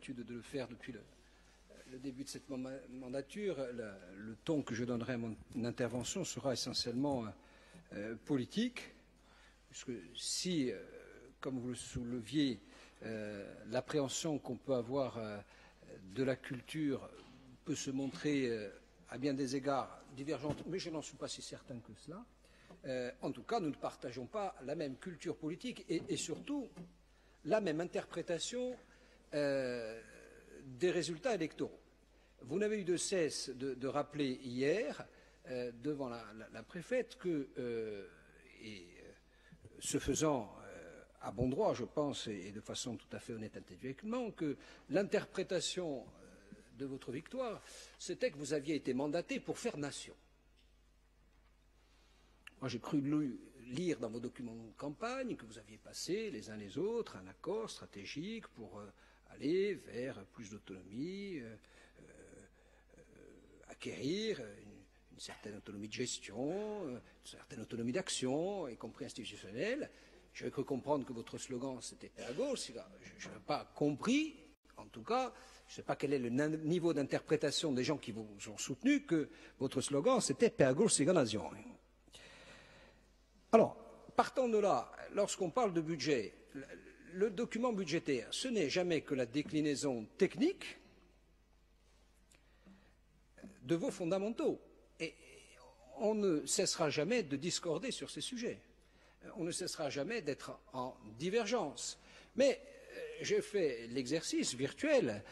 l'habitude de le faire depuis le début de cette mandature. Le ton que je donnerai à mon intervention sera essentiellement politique, puisque si, comme vous le souleviez, l'appréhension qu'on peut avoir de la culture peut se montrer à bien des égards divergente, mais je n'en suis pas si certain que cela. En tout cas, nous ne partageons pas la même culture politique et surtout la même interprétation des résultats électoraux. Vous n'avez eu de cesse de rappeler hier devant la préfète que, ce faisant à bon droit, je pense, et de façon tout à fait honnête intellectuellement, que l'interprétation de votre victoire, c'était que vous aviez été mandaté pour faire nation. Moi, j'ai cru lire dans vos documents de campagne que vous aviez passé les uns les autres un accord stratégique pour aller vers plus d'autonomie, acquérir une certaine autonomie de gestion, une certaine autonomie d'action, y compris institutionnelle. J'avais cru comprendre que votre slogan, c'était « à gauche ». Je n'ai pas compris, en tout cas, je ne sais pas quel est le niveau d'interprétation des gens qui vous ont soutenu, que votre slogan, c'était « per gauche, c'est nation ». Alors, partant de là, lorsqu'on parle de budget, le document budgétaire, ce n'est jamais que la déclinaison technique de vos fondamentaux. Et on ne cessera jamais de discorder sur ces sujets. On ne cessera jamais d'être en divergence. Mais j'ai fait l'exercice virtuel,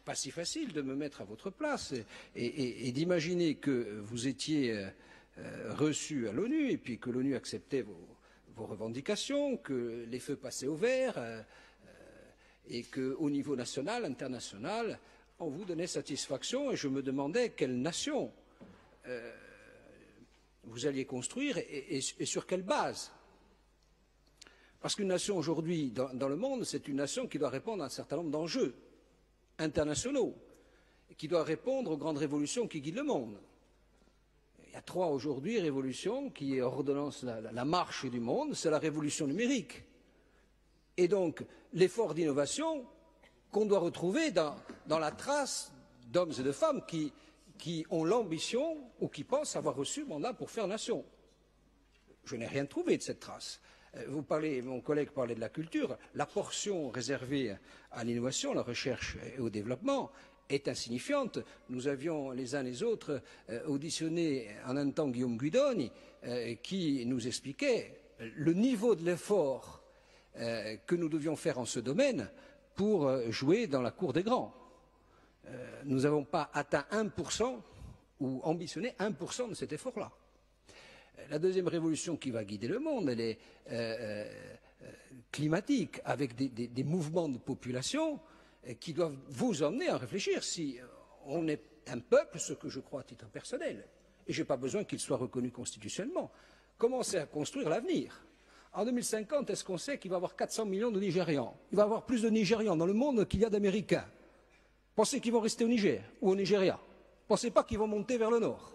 pas si facile, de me mettre à votre place et d'imaginer que vous étiez reçu à l'ONU et puis que l'ONU acceptait vos revendications, que les feux passaient au vert et qu'au niveau national, international, on vous donnait satisfaction et je me demandais quelle nation vous alliez construire et sur quelle base. Parce qu'une nation aujourd'hui dans le monde, c'est une nation qui doit répondre à un certain nombre d'enjeux internationaux, et qui doit répondre aux grandes révolutions qui guident le monde. Il y a 3 aujourd'hui révolutions qui ordonnancent la marche du monde, c'est la révolution numérique. Et donc l'effort d'innovation qu'on doit retrouver dans la trace d'hommes et de femmes qui ont l'ambition ou qui pensent avoir reçu le mandat pour faire nation. Je n'ai rien trouvé de cette trace. Mon collègue parlait de la culture, la portion réservée à l'innovation, la recherche et au développement est insignifiante. Nous avions les uns les autres auditionné en un temps Guillaume Guidoni qui nous expliquait le niveau de l'effort que nous devions faire en ce domaine pour jouer dans la cour des grands. Nous n'avons pas atteint 1% ou ambitionné 1% de cet effort-là. La deuxième révolution qui va guider le monde, elle est climatique, avec des mouvements de population qui doivent vous emmener à réfléchir si on est un peuple, ce que je crois à titre personnel, et je n'ai pas besoin qu'il soit reconnu constitutionnellement, commencer à construire l'avenir. En 2050, est-ce qu'on sait qu'il va y avoir 400 millions de Nigérians? Il va y avoir plus de Nigérians dans le monde qu'il y a d'Américains. Pensez qu'ils vont rester au Niger ou au Nigeria? Pensez pas qu'ils vont monter vers le nord?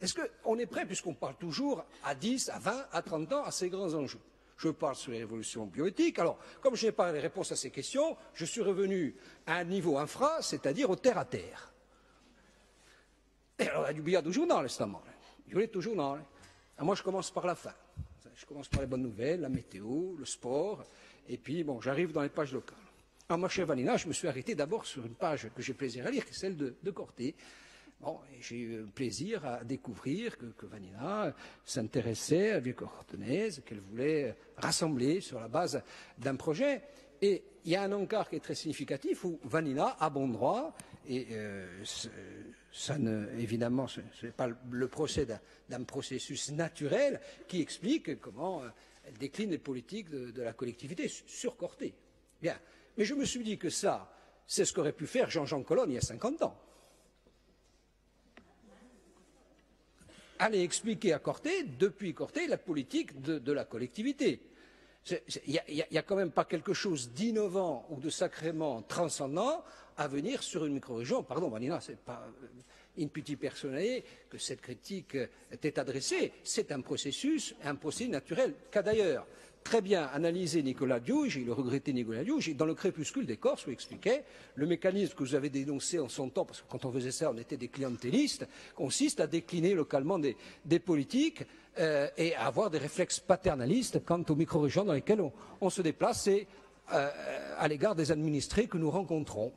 Est-ce qu'on est prêt, puisqu'on parle toujours à 10, à 20, à 30 ans, à ces grands enjeux? Je parle sur les révolutions bioéthiques. Alors, comme je n'ai pas les réponses à ces questions, je suis revenu à un niveau infra, c'est-à-dire au terre-à-terre. Et alors, il y a du journal, justement. Il y a du journal. Moi, je commence par la fin. Je commence par les bonnes nouvelles, la météo, le sport, et puis, bon, j'arrive dans les pages locales. Alors, moi, chez Vanina, je me suis arrêté d'abord sur une page que j'ai plaisir à lire, qui est celle de Corté. Bon, j'ai eu plaisir à découvrir que Vanina s'intéressait à la vie courtonaise, qu'elle voulait rassembler sur la base d'un projet. Et il y a un encart qui est très significatif où Vanina a bon droit, et évidemment, ce n'est pas le procès d'un processus naturel qui explique comment elle décline les politiques de la collectivité sur Corté. Bien. Mais je me suis dit que ça, c'est ce qu'aurait pu faire Jean-Jean Colonne il y a 50 ans. Aller expliquer à Corté, depuis Corté, la politique de la collectivité. Il n'y a quand même pas quelque chose d'innovant ou de sacrément transcendant à venir sur une micro-région. Pardon, Vanina, in petit personnel que cette critique était adressée. C'est un processus naturel, qu'a d'ailleurs très bien analysé Nicolas Diugi, le regretté Nicolas Diugi, dans le crépuscule des Corses, où il expliquait le mécanisme que vous avez dénoncé en son temps, parce que quand on faisait ça, on était des clientélistes, consiste à décliner localement des politiques et à avoir des réflexes paternalistes quant aux micro-régions dans lesquelles on se déplace et à l'égard des administrés que nous rencontrons.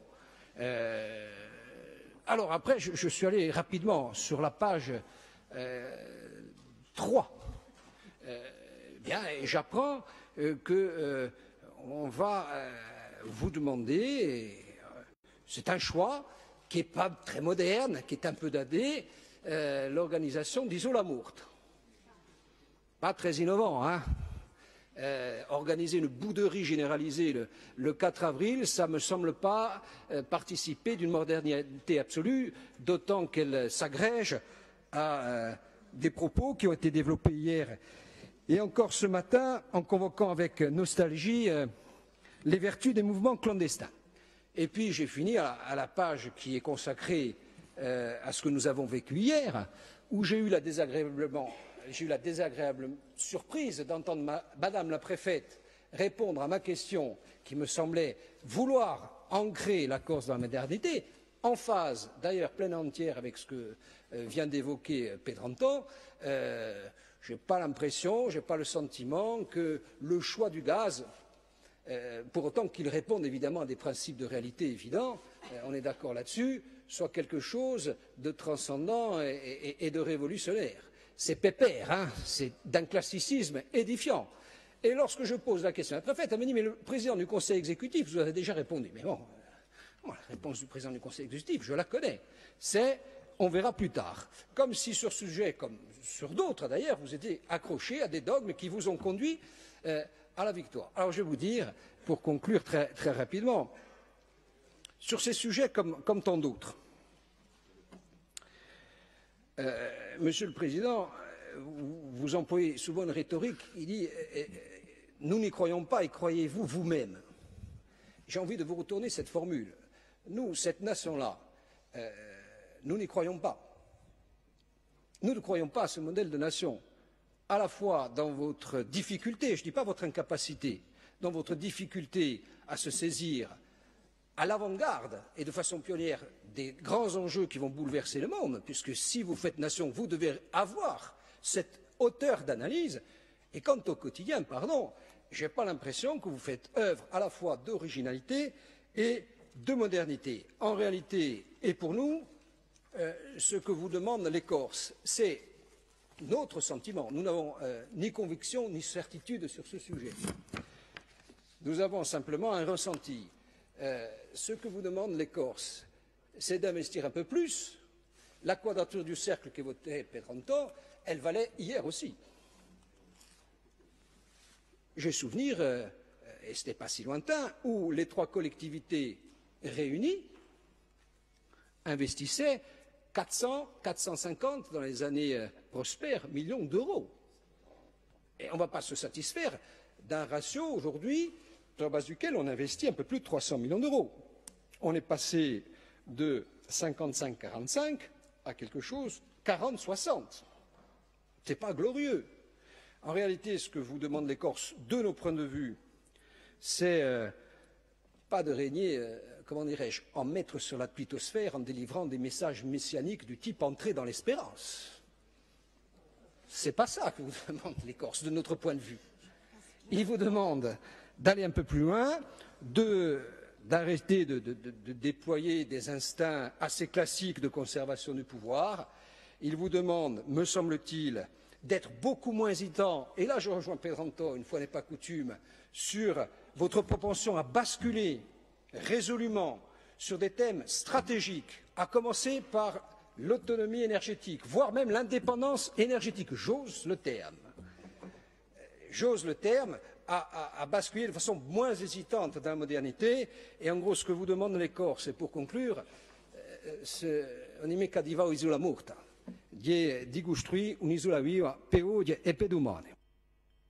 Alors après, je suis allé rapidement sur la page 3. Bien, et j'apprends qu'on va vous demander, c'est un choix qui n'est pas très moderne, qui est un peu daté, l'organisation d'Isolamurte. Pas très innovant, hein. Organiser une bouderie généralisée le 4 avril, ça ne me semble pas participer d'une modernité absolue, d'autant qu'elle s'agrège à des propos qui ont été développés hier et encore ce matin en convoquant avec nostalgie les vertus des mouvements clandestins. Et puis j'ai fini à la page qui est consacrée à ce que nous avons vécu hier, où j'ai eu la désagréable surprise d'entendre Madame la préfète répondre à ma question qui me semblait vouloir ancrer la Corse dans la modernité, en phase d'ailleurs pleine et entière avec ce que vient d'évoquer Pedranton. Je n'ai pas l'impression, je n'ai pas le sentiment que le choix du gaz, pour autant qu'il réponde évidemment à des principes de réalité évidents, on est d'accord là-dessus, soit quelque chose de transcendant et de révolutionnaire. C'est pépère, hein, c'est d'un classicisme édifiant. Et lorsque je pose la question à la préfète, elle me dit, mais le président du conseil exécutif, vous avez déjà répondu. Mais bon, la réponse du président du conseil exécutif, je la connais. C'est, on verra plus tard. Comme si sur ce sujet, comme sur d'autres d'ailleurs, vous étiez accrochés à des dogmes qui vous ont conduit à la victoire. Alors je vais vous dire, pour conclure très, très rapidement, sur ces sujets comme tant d'autres, Monsieur le Président, vous employez souvent une rhétorique, il dit « nous n'y croyons pas et croyez-vous vous-même ». J'ai envie de vous retourner cette formule. Nous, cette nation-là, nous n'y croyons pas. Nous ne croyons pas à ce modèle de nation, à la fois dans votre difficulté, je ne dis pas votre incapacité, dans votre difficulté à se saisir à l'avant-garde et de façon pionnière des grands enjeux qui vont bouleverser le monde, puisque si vous faites nation, vous devez avoir cette hauteur d'analyse. Et quant au quotidien, pardon, je n'ai pas l'impression que vous faites œuvre à la fois d'originalité et de modernité. En réalité, et pour nous, ce que vous demandent les Corses, c'est notre sentiment. Nous n'avons ni conviction ni certitude sur ce sujet. Nous avons simplement un ressenti. Ce que vous demandent les Corses, c'est d'investir un peu plus. La quadrature du cercle qu'évoquait Pedranton, elle valait hier aussi. J'ai souvenir, et ce n'est pas si lointain, où les trois collectivités réunies investissaient 400, 450 dans les années prospères millions d'euros. Et on ne va pas se satisfaire d'un ratio aujourd'hui sur la base duquel on investit un peu plus de 300 millions d'euros. On est passé de 55-45 à quelque chose 40-60. Ce n'est pas glorieux. En réalité, ce que vous demandent les Corses, de nos points de vue, c'est pas de régner, comment dirais-je, en maître sur la twittosphère en délivrant des messages messianiques du type « entrer dans l'espérance ». Ce n'est pas ça que vous demandent les Corses, de notre point de vue. Ils vous demandent d'aller un peu plus loin, d'arrêter de déployer des instincts assez classiques de conservation du pouvoir. Ils vous demandent, me semble-t-il, d'être beaucoup moins hésitant, et là je rejoins Pedranton, une fois n'est pas coutume, sur votre propension à basculer résolument sur des thèmes stratégiques, à commencer par l'autonomie énergétique, voire même l'indépendance énergétique. J'ose le terme. J'ose le terme, à basculer de façon moins hésitante dans la modernité. Et en gros, ce que vous demandent les Corses, et pour conclure, on y met qu'à diva o isola morta, di costruire un'isola viva per oggi e per domani.